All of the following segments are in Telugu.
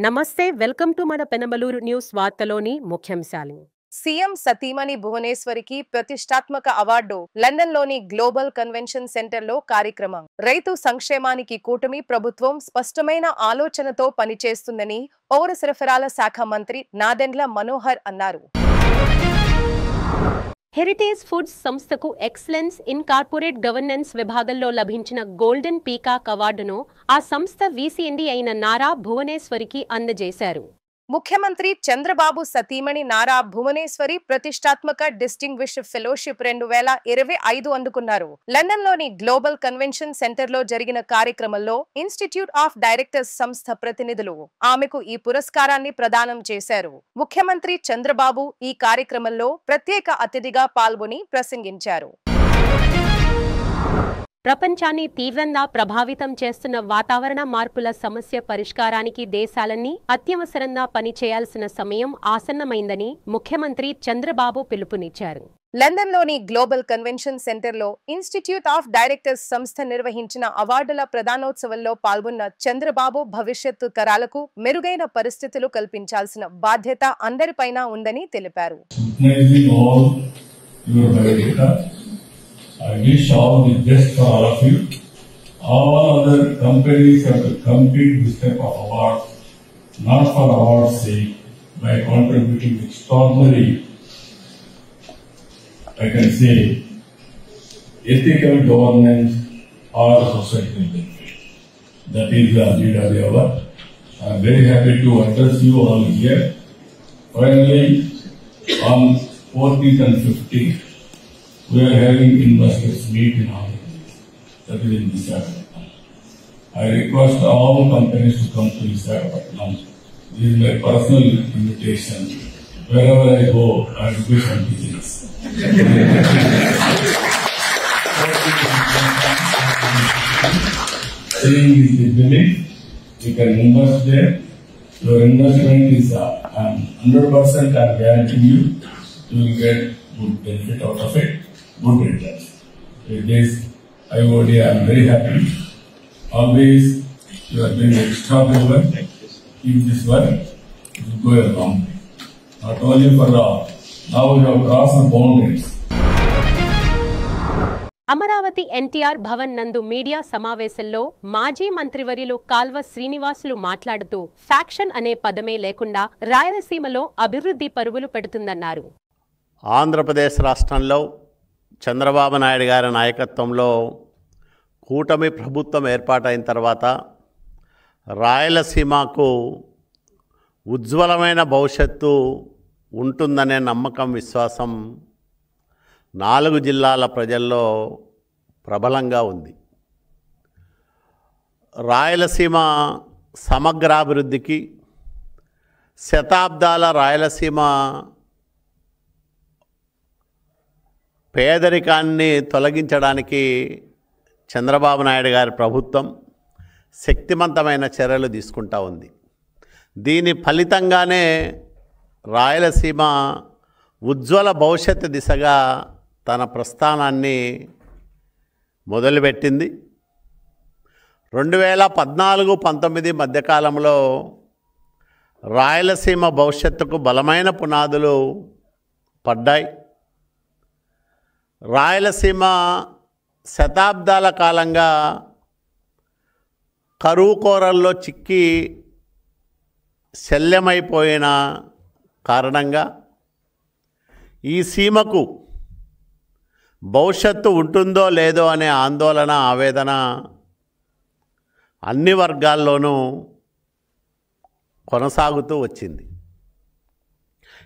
నమస్తే వెల్కమ్ టు మన పెనమలూరు న్యూస్ వార్తలోని ముఖ్యాంశాలు. సీఎం సతీమణి భువనేశ్వరికి ప్రతిష్టాత్మక అవార్డు లండన్లోని గ్లోబల్ కన్వెన్షన్ సెంటర్లో కార్యక్రమం. రైతు సంక్షేమానికి కూటమి ప్రభుత్వం స్పష్టమైన ఆలోచనతో పనిచేస్తుందని పౌర సరఫరాల శాఖ మంత్రి నాదెండ్ల మనోహర్ అన్నారు. హెరిటేజ్ ఫుడ్స్ సంస్థకు ఎక్సలెన్స్ ఇన్ కార్పొరేట్ గవర్నెన్స్ విభాగంలో లభించిన గోల్డెన్ పీకాక్ అవార్డును ఆ సంస్థ వీసీఎండీ అయిన నారా భువనేశ్వరికి అందజేశారు. ముఖ్యమంత్రి చంద్రబాబు సతీమణి నారా భువనేశ్వరి ప్రతిష్టాత్మక డిస్టింగ్విష్డ్ ఫెలోషిప్ 2025 అందుకున్నారు. లండన్లోని గ్లోబల్ కన్వెన్షన్ సెంటర్లో జరిగిన కార్యక్రమంలో ఇన్స్టిట్యూట్ ఆఫ్ డైరెక్టర్స్ సంస్థ ప్రతినిధులు ఆమెకు ఈ పురస్కారాన్ని ప్రదానం చేశారు. ముఖ్యమంత్రి చంద్రబాబు ఈ కార్యక్రమంలో ప్రత్యేక అతిథిగా పాల్గొని ప్రసంగించారు. ప్రపంచాన్ని తీవ్రంగా ప్రభావితం చేస్తున్న వాతావరణ మార్పుల సమస్య పరిష్కారానికి దేశాలన్నీ అత్యవసరంగా పనిచేయాల్సిన సమయం ఆసన్నమైందని ముఖ్యమంత్రి చంద్రబాబు పిలుపునిచ్చారు. లండన్లోని గ్లోబల్ కన్వెన్షన్ సెంటర్లో ఇన్స్టిట్యూట్ ఆఫ్ డైరెక్టర్స్ సంస్థ నిర్వహించిన అవార్డుల ప్రదానోత్సవంలో పాల్గొన్న చంద్రబాబు భవిష్యత్తు తరాలకు మెరుగైన పరిస్థితులు కల్పించాల్సిన బాధ్యత అందరిపైన ఉందని తెలిపారు. I wish all the best for all of you. All other companies have to compete with this type of awards, not for awards' sake, by contributing extraordinary, I can say, ethical governance or societal benefit. That is the lead of the award. I am very happy to address you all here. Finally, on 14th and 15th, we are having investors meet in our that is in Visakhapatnam. I request all companies to come to Visakhapatnam. This is my personal invitation. Wherever I go, I will do some business. Saying is the belief, you can invest there. Your investment is 100%. I guarantee you, you will get good benefit out of it. Good returns. With this, IOD, I am very happy. Always, you are doing extraordinary work. Keep this work, it will go a long way. Not only for now you have crossed the boundaries. Amaravati NTR Bhavan నందు మీడియా సమావేశంలో మాజీ మంత్రివర్యులు కాల్వ శ్రీనివాసులు మాట్లాడుతూ ఫ్యాక్షన్ అనే పదమే లేకుండా రాయలసీమలో అభివృద్ధి పరుగులు పెడుతుందన్నారు. ఆంధ్రప్రదేశ్ రాష్ట్రంలో చంద్రబాబు నాయుడు గారి నాయకత్వంలో కూటమి ప్రభుత్వం ఏర్పాటైన తర్వాత రాయలసీమకు ఉజ్వలమైన భవిష్యత్తు ఉంటుందనే నమ్మకం విశ్వాసం 4 జిల్లాల ప్రజల్లో ప్రబలంగా ఉంది. రాయలసీమ సమగ్రాభివృద్ధికి శతాబ్దాల రాయలసీమ పేదరికాన్ని తొలగించడానికి చంద్రబాబు నాయుడు గారి ప్రభుత్వం శక్తివంతమైన చర్యలు తీసుకుంటా ఉంది. దీని ఫలితంగానే రాయలసీమ ఉజ్వల భవిష్యత్తు దిశగా తన ప్రస్థానాన్ని మొదలుపెట్టింది. 2014-19 మధ్యకాలంలో రాయలసీమ భవిష్యత్తుకు బలమైన పునాదులు పడ్డాయి. రాయలసీమ శతాబ్దాల కాలంగా కరువు కోరల్లో చిక్కి శల్యమైపోయిన కారణంగా ఈ సీమకు భవిష్యత్తు ఉంటుందో లేదో అనే ఆందోళన, ఆవేదన అన్ని వర్గాల్లోనూ కొనసాగుతూ వచ్చింది.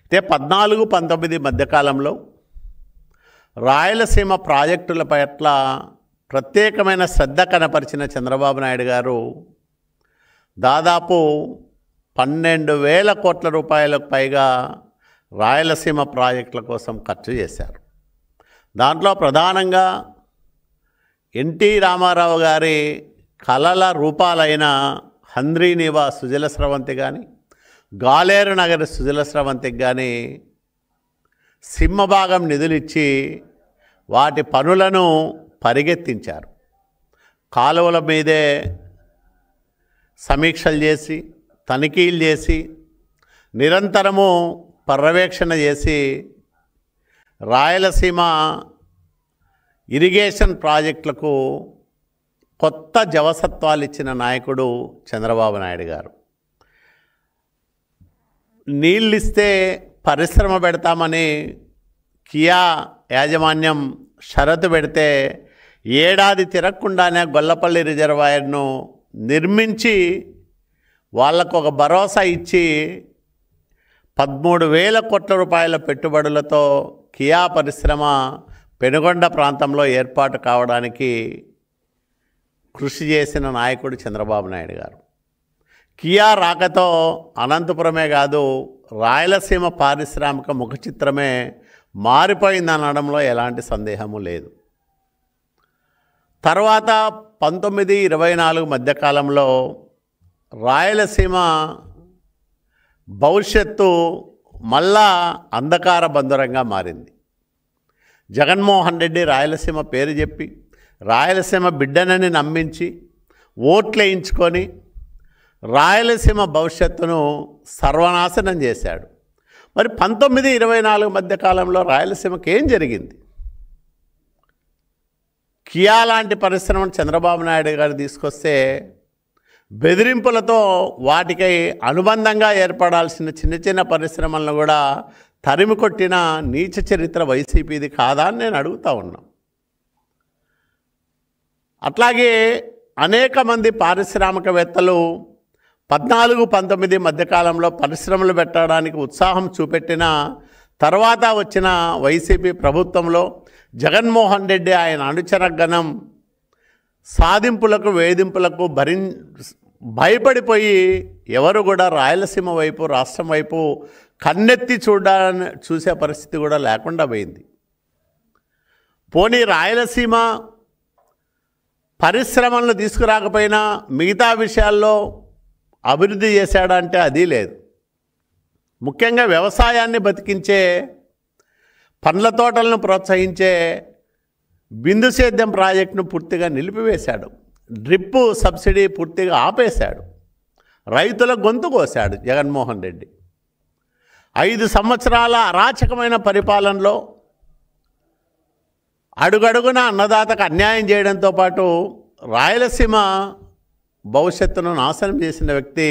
అయితే 14-19 మధ్యకాలంలో రాయలసీమ ప్రాజెక్టుల పట్ల ప్రత్యేకమైన శ్రద్ధ కనపరిచిన చంద్రబాబు నాయుడు గారు దాదాపు 12,000 కోట్ల రూపాయలకు పైగా రాయలసీమ ప్రాజెక్టుల కోసం ఖర్చు చేశారు. దాంట్లో ప్రధానంగా ఎన్టీ రామారావు గారి కలల రూపాలైన హంద్రీనీవా సుజల స్రవంతి కానీ, గాలేరు నగరి సుజల స్రవంతికి కానీ సింహభాగం నిధులిచ్చి వాటి పనులను పరిగెత్తించారు. కాలువల మీదే సమీక్షలు చేసి తనిఖీలు చేసి నిరంతరము పర్యవేక్షణ చేసి రాయలసీమ ఇరిగేషన్ ప్రాజెక్టులకు కొత్త జవసత్వాలు ఇచ్చిన నాయకుడు చంద్రబాబు నాయుడు గారు. నీళ్ళిస్తే పరిశ్రమ పెడతామని కియా యాజమాన్యం షరతు పెడితే ఏడాది తిరగకుండానే గొల్లపల్లి రిజర్వాయర్ను నిర్మించి వాళ్లకు ఒక భరోసా ఇచ్చి 13,000 కోట్ల రూపాయల పెట్టుబడులతో కియా పరిశ్రమ పెనుగొండ ప్రాంతంలో ఏర్పాటు కావడానికి కృషి చేసిన నాయకుడు చంద్రబాబు నాయుడు గారు. కియా రాకతో అనంతపురమే కాదు రాయలసీమ పారిశ్రామిక ముఖ చిత్రమే మారిపోయిందనడంలో ఎలాంటి సందేహము లేదు. తర్వాత 1924 మధ్యకాలంలో రాయలసీమ భవిష్యత్తు మళ్ళా అంధకార బంధురంగా మారింది. జగన్మోహన్ రెడ్డి రాయలసీమ పేరు చెప్పి రాయలసీమ బిడ్డనని నమ్మించి ఓట్లేయించుకొని రాయలసీమ భవిష్యత్తును సర్వనాశనం చేశాడు. మరి 1924 మధ్యకాలంలో రాయలసీమకి ఏం జరిగింది? కియా లాంటి పరిశ్రమను చంద్రబాబు నాయుడు గారు తీసుకొస్తే బెదిరింపులతో వాటికి అనుబంధంగా ఏర్పడాల్సిన చిన్న చిన్న పరిశ్రమలను కూడా తరిమి కొట్టిన నీచ చరిత్ర వైసీపీది కాదా అని నేను అడుగుతా ఉన్నా. అట్లాగే అనేక మంది పారిశ్రామికవేత్తలు 14-19 మధ్యకాలంలో పరిశ్రమలు పెట్టడానికి ఉత్సాహం చూపెట్టిన తర్వాత వచ్చిన వైసీపీ ప్రభుత్వంలో జగన్మోహన్ రెడ్డి ఆయన అనుచరగణం సాధింపులకు వేధింపులకు భయపడిపోయి ఎవరు కూడా రాయలసీమ వైపు రాష్ట్రం వైపు కన్నెత్తి చూసే పరిస్థితి కూడా లేకుండా పోయింది. పోనీ రాయలసీమ పరిశ్రమలను తీసుకురాకపోయినా మిగతా విషయాల్లో అభివృద్ధి చేశాడంటే అది లేదు. ముఖ్యంగా వ్యవసాయాన్ని బతికించే పండ్ల తోటలను ప్రోత్సహించే బిందు సేద్యం ప్రాజెక్టును పూర్తిగా నిలిపివేశాడు. డ్రిప్ సబ్సిడీ పూర్తిగా ఆపేశాడు. రైతుల గొంతు కోశాడు జగన్మోహన్ రెడ్డి. 5 సంవత్సరాల అరాచకమైన పరిపాలనలో అడుగడుగున అన్నదాతకు అన్యాయం చేయడంతో పాటు రాయలసీమ భవిష్యత్తును నాశనం చేసిన వ్యక్తి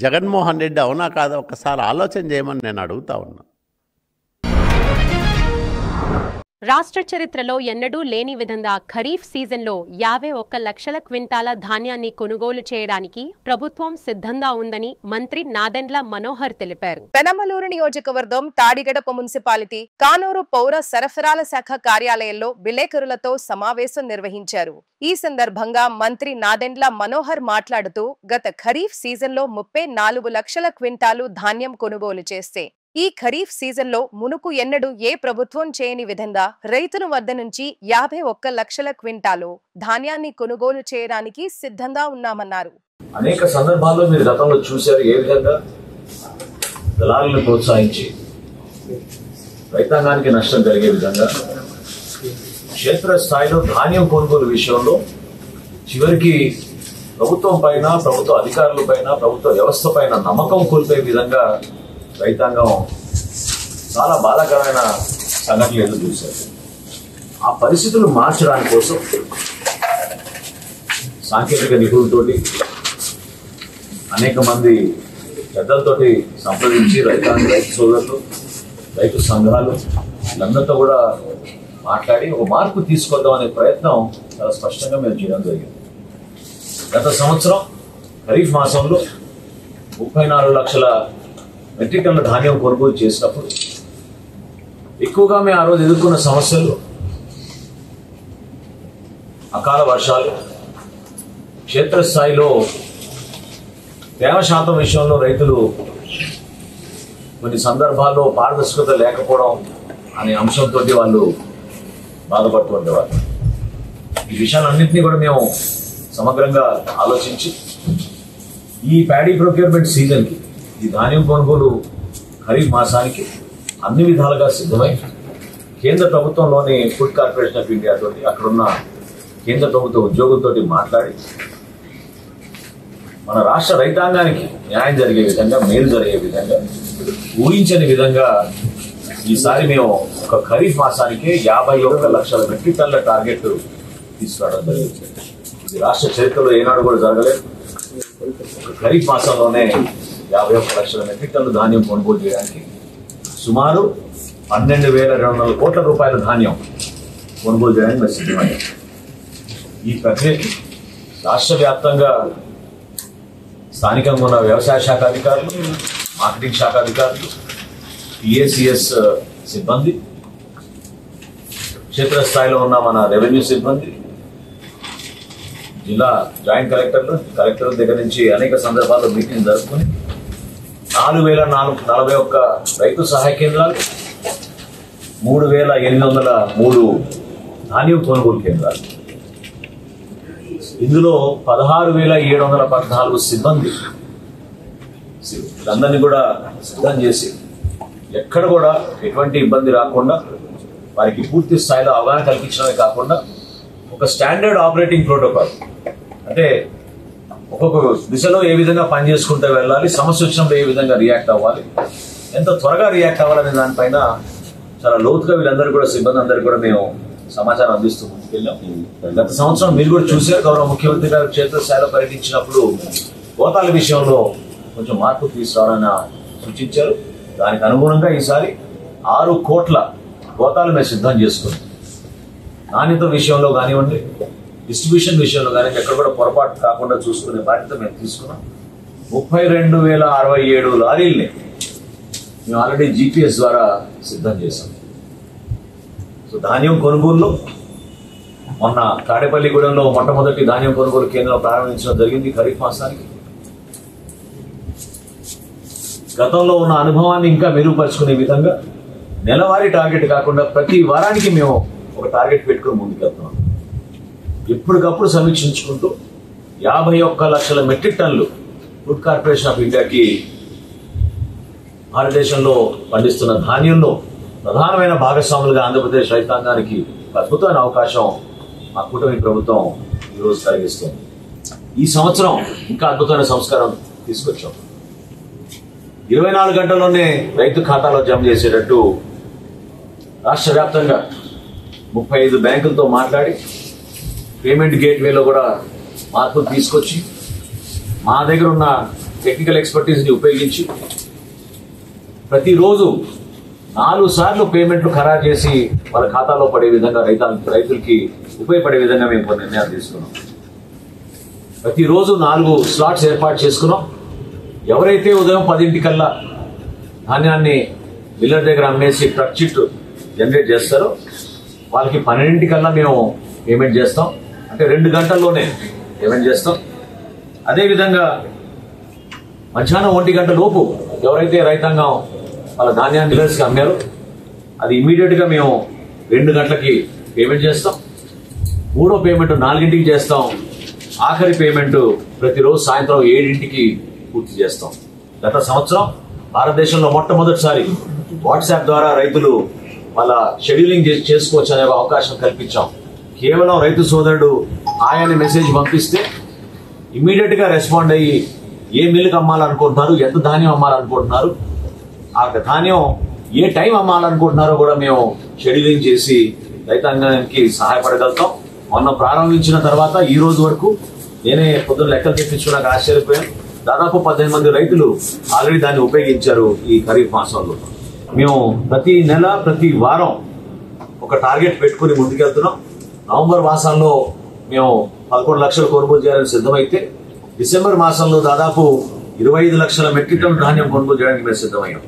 జగన్మోహన్ రెడ్డి. అవునా కాదా ఒకసారి ఆలోచన చేయమని నేను అడుగుతా ఉన్నా. రాష్ట్ర చరిత్రలో ఎన్నడూ లేని విధంగా ఖరీఫ్ సీజన్లో 51 లక్షల క్వింటాల ధాన్యాన్ని కొనుగోలు చేయడానికి ప్రభుత్వం సిద్ధంగా ఉందని మంత్రి నాదెండ్ల మనోహర్ తెలిపారు. పెనమలూరు నియోజకవర్గం తాడిగడప మున్సిపాలిటీ కానూరు పౌర సరఫరాల శాఖ కార్యాలయంలో విలేకరులతో సమావేశం నిర్వహించారు. ఈ సందర్భంగా మంత్రి నాదెండ్ల మనోహర్ మాట్లాడుతూ గత ఖరీఫ్ సీజన్లో 34 లక్షల క్వింటాలు ధాన్యం కొనుగోలు చేస్తే ఈ ఖరీఫ్ సీజన్లో మునుపు ఎన్నడూ ఏ ప్రభుత్వం చేయని విధంగా రైతుల వద్ద నుంచి 51 లక్షల క్వింటాలు ధాన్యాన్ని కొనుగోలు చేయడానికి సిద్ధంగా ఉన్నామన్నారు. అనేక సందర్భాల్లో మీరు గతంలో చూశారు ఏ విధంగా దళారులను ప్రోత్సహించి రైతాంగానికి నష్టం కలిగే విధంగా క్షేత్రస్థాయిలో ధాన్యం కొనుగోలు విషయంలో చివరికి ప్రభుత్వం పైన, ప్రభుత్వ అధికారుల పైన, ప్రభుత్వ వ్యవస్థ పైన నమ్మకం కోల్పోయే విధంగా రైతాంగం చాలా బాధాకరమైన సంఘటనలు ఎదురు చూశారు. ఆ పరిస్థితులు మార్చడానికి కోసం సాంకేతిక నిపుణులతోటి అనేక మంది పెద్దలతోటి సంప్రదించి రైతు సోదరులు, రైతు సంఘాలు వీళ్ళందరితో కూడా మాట్లాడి ఒక మార్పు తీసుకొద్దాం అనే ప్రయత్నం చాలా స్పష్టంగా మేము చేయడం జరిగింది. గత సంవత్సరం ఖరీఫ్ మాసంలో 34 లక్షల మెట్రిక్ టన్నుల ధాన్యం కొనుగోలు చేసినప్పుడు ఎక్కువగా మేము ఆ రోజు ఎదుర్కొన్న సమస్యలు అకాల వర్షాలు, క్షేత్రస్థాయిలో తేమ శాతం విషయంలో రైతులు కొన్ని సందర్భాల్లో పారదర్శకత లేకపోవడం అనే అంశంతో వాళ్ళు బాధపడుతుండేవారు. ఈ విషయాలన్నింటినీ కూడా మేము సమగ్రంగా ఆలోచించి ఈ ప్యాడీ ప్రొక్యూర్మెంట్ సీజన్కి, ఈ ధాన్యం కొనుగోలు ఖరీఫ్ మాసానికి అన్ని విధాలుగా సిద్ధమై కేంద్ర ప్రభుత్వంలోని ఫుడ్ కార్పొరేషన్ ఆఫ్ ఇండియా తోటి అక్కడున్న కేంద్ర ప్రభుత్వ ఉద్యోగులతో మాట్లాడి మన రాష్ట్ర రైతాంగానికి న్యాయం జరిగే విధంగా, మేలు జరిగే విధంగా, ఊహించని విధంగా ఈసారి మేము ఒక ఖరీఫ్ మాసానికే 51 లక్షల మెట్రిక్ టన్నుల టార్గెట్ తీసుకురావడం జరిగింది. ఇది రాష్ట్ర చరిత్రలో ఏనాడు కూడా జరగలేదు. ఒక ఖరీఫ్ మాసంలోనే 51 లక్షల మెట్రిక్ టన్నుల ధాన్యం కొనుగోలు చేయడానికి సుమారు 12,200 కోట్ల రూపాయల ధాన్యం కొనుగోలు చేయడానికి మేము సిద్ధమయ్యాం. ఈ ప్రక్రియకి రాష్ట్ర వ్యాప్తంగా స్థానికంగా ఉన్న వ్యవసాయ శాఖ అధికారులు, మార్కెటింగ్ శాఖ అధికారులు, పిఏసిఎస్ సిబ్బంది, క్షేత్రస్థాయిలో ఉన్న మన రెవెన్యూ సిబ్బంది, జిల్లా జాయింట్ కలెక్టర్ల దగ్గర నుంచి అనేక సందర్భాల్లో మీటింగ్ జరుపుకుని 4,441 రైతు సహాయ కేంద్రాలు, 3,803 ధాన్యం కొనుగోలు కేంద్రాలు, ఇందులో 16,714 సిబ్బంది అందరినీ కూడా సిద్ధం చేసి ఎక్కడ కూడా ఎటువంటి ఇబ్బంది రాకుండా వారికి పూర్తి స్థాయిలో అవగాహన కల్పించడమే కాకుండా ఒక స్టాండర్డ్ ఆపరేటింగ్ ప్రోటోకాల్, అంటే ఒక్కొక్క దిశలో ఏ విధంగా పనిచేసుకుంటూ వెళ్ళాలి, సమస్య వచ్చినప్పుడు ఏ విధంగా రియాక్ట్ అవ్వాలి, ఎంత త్వరగా రియాక్ట్ అవ్వాలనే దానిపైన చాలా లోతుగా వీళ్ళందరూ కూడా సిబ్బంది అందరికీ కూడా మేము సమాచారం అందిస్తూ ముందుకెళ్ళాం. గత సంవత్సరం మీరు కూడా చూశారు, గౌరవ ముఖ్యమంత్రి గారు క్షేత్రస్థాయిలో పర్యటించినప్పుడు గోతాల విషయంలో కొంచెం మార్పు తీసుకురావాలని సూచించారు. దానికి అనుగుణంగా ఈసారి 6 కోట్ల గోతాలు మేము సిద్ధం చేసుకున్నాం. నాణ్యత విషయంలో కానివ్వండి, డిస్ట్రిబ్యూషన్ విషయంలో కానీ ఎక్కడ కూడా పొరపాటు కాకుండా చూసుకునే బాధ్యత మేము తీసుకున్నాం. 32,067 లారీల్ని మేము ఆల్రెడీ GPS ద్వారా సిద్ధం చేశాం. సో ధాన్యం కొనుగోలులో మొన్న తాడేపల్లిగూడెంలో మొట్టమొదటి ధాన్యం కొనుగోలు కేంద్రం ప్రారంభించడం జరిగింది ఖరీఫ్ మాసానికి. గతంలో ఉన్న అనుభవాన్ని ఇంకా మెరుగుపరుచుకునే విధంగా నెలవారీ టార్గెట్ కాకుండా ప్రతి వారానికి మేము ఒక టార్గెట్ పెట్టుకుని ముందుకెళ్తున్నాం. ఎప్పటికప్పుడు సమీక్షించుకుంటూ 51 లక్షల మెట్రిక్ టన్నులు ఫుడ్ కార్పొరేషన్ ఆఫ్ ఇండియాకి భారతదేశంలో పండిస్తున్న ధాన్యంలో ప్రధానమైన భాగస్వాములుగా ఆంధ్రప్రదేశ్ రైతాంగానికి అద్భుతమైన అవకాశం మా కూటమి ప్రభుత్వం ఈరోజు కలిగిస్తుంది. ఈ సంవత్సరం ఇంకా అద్భుతమైన సంస్కారం తీసుకొచ్చాం. 24 గంటల్లోనే రైతు ఖాతాలో జమ చేసేటట్టు రాష్ట్ర వ్యాప్తంగా 35 బ్యాంకులతో మాట్లాడి పేమెంట్ గేట్వేలో కూడా మార్పులు తీసుకొచ్చి మా దగ్గర ఉన్న టెక్నికల్ ఎక్స్పర్టీస్ని ఉపయోగించి ప్రతిరోజు 4 సార్లు పేమెంట్లు ఖరారు చేసి వాళ్ళ ఖాతాలో పడే విధంగా రైతులకి ఉపయోగపడే విధంగా మేము కొన్ని నిర్ణయాలు తీసుకున్నాం. ప్రతిరోజు 4 స్లాట్స్ ఏర్పాటు చేసుకున్నాం. ఎవరైతే ఉదయం 10 ధాన్యాన్ని మిల్లర్ దగ్గర అమ్మేసి ట్రక్ చిట్ జనరేట్ చేస్తారో వాళ్ళకి 12 మేము పేమెంట్ చేస్తాం. అంటే 2 గంటల్లోనే పేమెంట్ చేస్తాం. అదేవిధంగా మధ్యాహ్నం 1 గంట లోపు ఎవరైతే రైతాంగం వాళ్ళ ధాన్యాన్ని మిల్లర్స్కి అమ్మారో అది ఇమీడియట్గా మేము 2 గంటలకి పేమెంట్ చేస్తాం. 3వ పేమెంట్ 4ంటికి చేస్తాం. ఆఖరి పేమెంట్ ప్రతిరోజు సాయంత్రం 7ంటికి పూర్తి చేస్తాం. గత సంవత్సరం భారతదేశంలో మొట్టమొదటిసారి వాట్సాప్ ద్వారా రైతులు వాళ్ళ షెడ్యూలింగ్ చేసుకోవచ్చు అనే అవకాశం కల్పించాం. కేవలం రైతు సోదరుడు ఆయనే మెసేజ్ పంపిస్తే ఇమ్మీడియట్ గా రెస్పాండ్ అయ్యి ఏ మిల్లుకి అమ్మాలనుకుంటున్నారు, ఎంత ధాన్యం అమ్మాలనుకుంటున్నారు, ఆ ధాన్యం ఏ టైం అమ్మాలనుకుంటున్నారో కూడా మేము షెడ్యూలింగ్ చేసి రైతాంగానికి సహాయపడగలుగుతాం. మొన్న ప్రారంభించిన తర్వాత ఈ రోజు వరకు నేనే పొద్దున్న లెక్కలు తెప్పించుకున్నాక ఆశ్చర్యపోయాను. దాదాపు 18 మంది రైతులు ఆల్రెడీ దాన్ని ఉపయోగించారు ఈ ఖరీఫ్ మాసంలో. మేము ప్రతి నెల ప్రతి వారం ఒక టార్గెట్ పెట్టుకుని ముందుకెళ్తున్నాం. నవంబర్ మాసంలో మేము 11 లక్షల కొనుగోలు చేయాలని సిద్ధమైతే డిసెంబర్ మాసంలో దాదాపు 25 లక్షల మెట్రిక్ టన్ ధాన్యం కొనుగోలు చేయడానికి మేము సిద్ధమయ్యాం.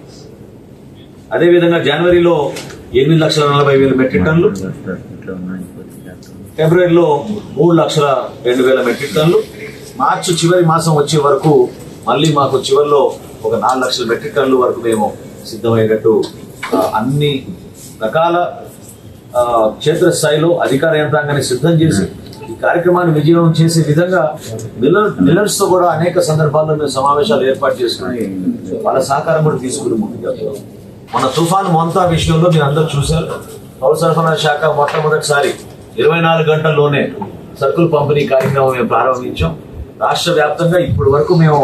అదేవిధంగా జనవరిలో 8,40,000 మెట్రిక్ టన్నులు, ఫిబ్రవరిలో 3,02,000 మెట్రిక్ టన్నులు, మార్చి చివరి మాసం వచ్చే వరకు మళ్ళీ మాకు చివరిలో ఒక 4 లక్షల మెట్రిక్ టన్నుల వరకు మేము సిద్ధమయ్యేటట్టు అన్ని రకాల క్షేత్రస్థాయిలో అధికార యంత్రాంగాన్ని సిద్ధం చేసి ఈ కార్యక్రమాన్ని విజయవంతం చేసే విధంగా మిల్లర్స్ తో కూడా అనేక సందర్భాల్లో మేము సమావేశాలు ఏర్పాటు చేసుకుని వాళ్ళ సహకారం కూడా తీసుకుని ముందుకెళ్తాం. మన తుఫాను మొంతా విషయంలో మీరు అందరూ చూశారు. పౌర సరఫరా శాఖ మొట్టమొదటిసారి 24 గంటల్లోనే సరుకులు పంపిణీ కార్యక్రమం మేము ప్రారంభించాం. రాష్ట్ర వ్యాప్తంగా ఇప్పటి వరకు మేము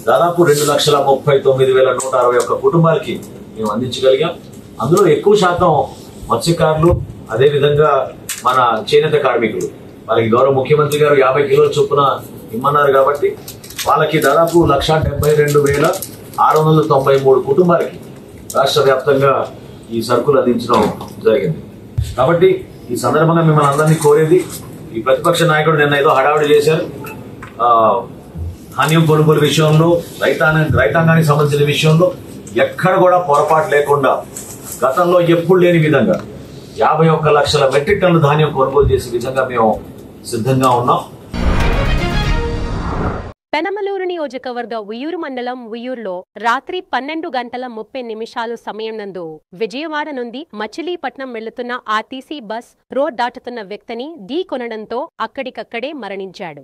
దాదాపు 2,39,161 కుటుంబాలకి మేము అందించగలిగాం. అందులో ఎక్కువ శాతం మత్స్యకారులు, అదేవిధంగా మన చేనేత కార్మికులు. వాళ్ళకి గౌరవ ముఖ్యమంత్రి గారు 50 కిలోల చొప్పున ఇమ్మన్నారు కాబట్టి వాళ్ళకి దాదాపు 1,72,693 కుటుంబాలకి రాష్ట్ర వ్యాప్తంగా ఈ సరుకులు అందించడం జరిగింది. కాబట్టి ఈ సందర్భంగా మిమ్మల్ని అందరినీ కోరేది, ఈ ప్రతిపక్ష నాయకుడు నిన్న ఏదో హడావిడి చేశారు, ధాన్యం కొనుగోలు విషయంలో, రైతాంగానికి సంబంధించిన విషయంలో ఎక్కడ కూడా పొరపాటు లేకుండా గతంలో ఎప్పుడు లేని విధంగా 51 లక్షల మెట్రిక్ టన్నుల ధాన్యం కొనుగోలు చేసే విధంగా మేము సిద్ధంగా ఉన్నాం. పెనమలూరు నియోజకవర్గ ఉయ్యూరు మండలం ఉయ్యూరులో రాత్రి 12:30 సమయం నందు విజయవాడ నుండి మచిలీపట్నం వెళ్లుతున్న ఆర్టీసీ బస్ రోడ్ దాటుతున్న వ్యక్తిని ఢీ కొనడంతో అక్కడికక్కడే మరణించాడు.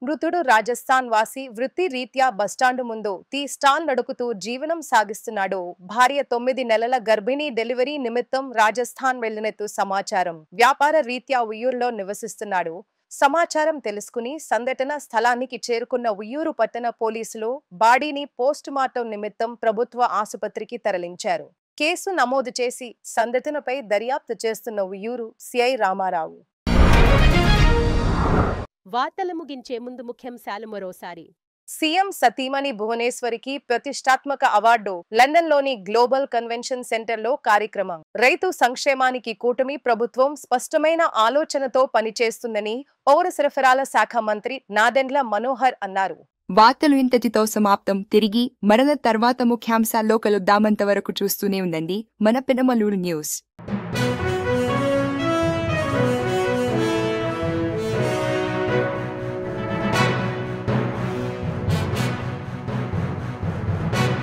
మృతుడు రాజస్థాన్ వాసి, వృత్తి రీత్యా బస్టాండు ముందు టీ స్టాల్ నడుపుతూ జీవనం సాగిస్తున్నాడు. భార్య 9 నెలల గర్భిణీ డెలివరీ నిమిత్తం రాజస్థాన్ వెళ్లినట్టు సమాచారం. వ్యాపార రీత్యా ఉయ్యూరులో నివసిస్తున్నాడు. సమాచారం తెలుసుకుని సంఘటన స్థలానికి చేరుకున్న ఉయ్యూరు పట్టణ పోలీసులు బాడీని పోస్టుమార్టం నిమిత్తం ప్రభుత్వ ఆసుపత్రికి తరలించారు. కేసు నమోదు చేసి సంఘటనపై దర్యాప్తు చేస్తున్న ఉయ్యూరు సిఐ రామారావు. వార్తలు ముగించే ముందు ముఖ్యాంశాలు మరోసారి. సీఎం సతీమణి భువనేశ్వరికి ప్రతిష్టాత్మక అవార్డు. లండన్లోని గ్లోబల్ కన్వెన్షన్ సెంటర్లో కార్యక్రమం. రైతు సంక్షేమానికి కూటమి ప్రభుత్వం స్పష్టమైన ఆలోచనతో పనిచేస్తుందని పౌర సరఫరాల శాఖ మంత్రి నాదెండ్ల మనోహర్ అన్నారు. వార్తలు ఇంతటితో సమాప్తం. తిరిగి మరణ తర్వాత ముఖ్యాంశాల్లో కలుద్దామంతవరకు చూస్తూనే ఉండండి మన పెనమలూరు న్యూస్.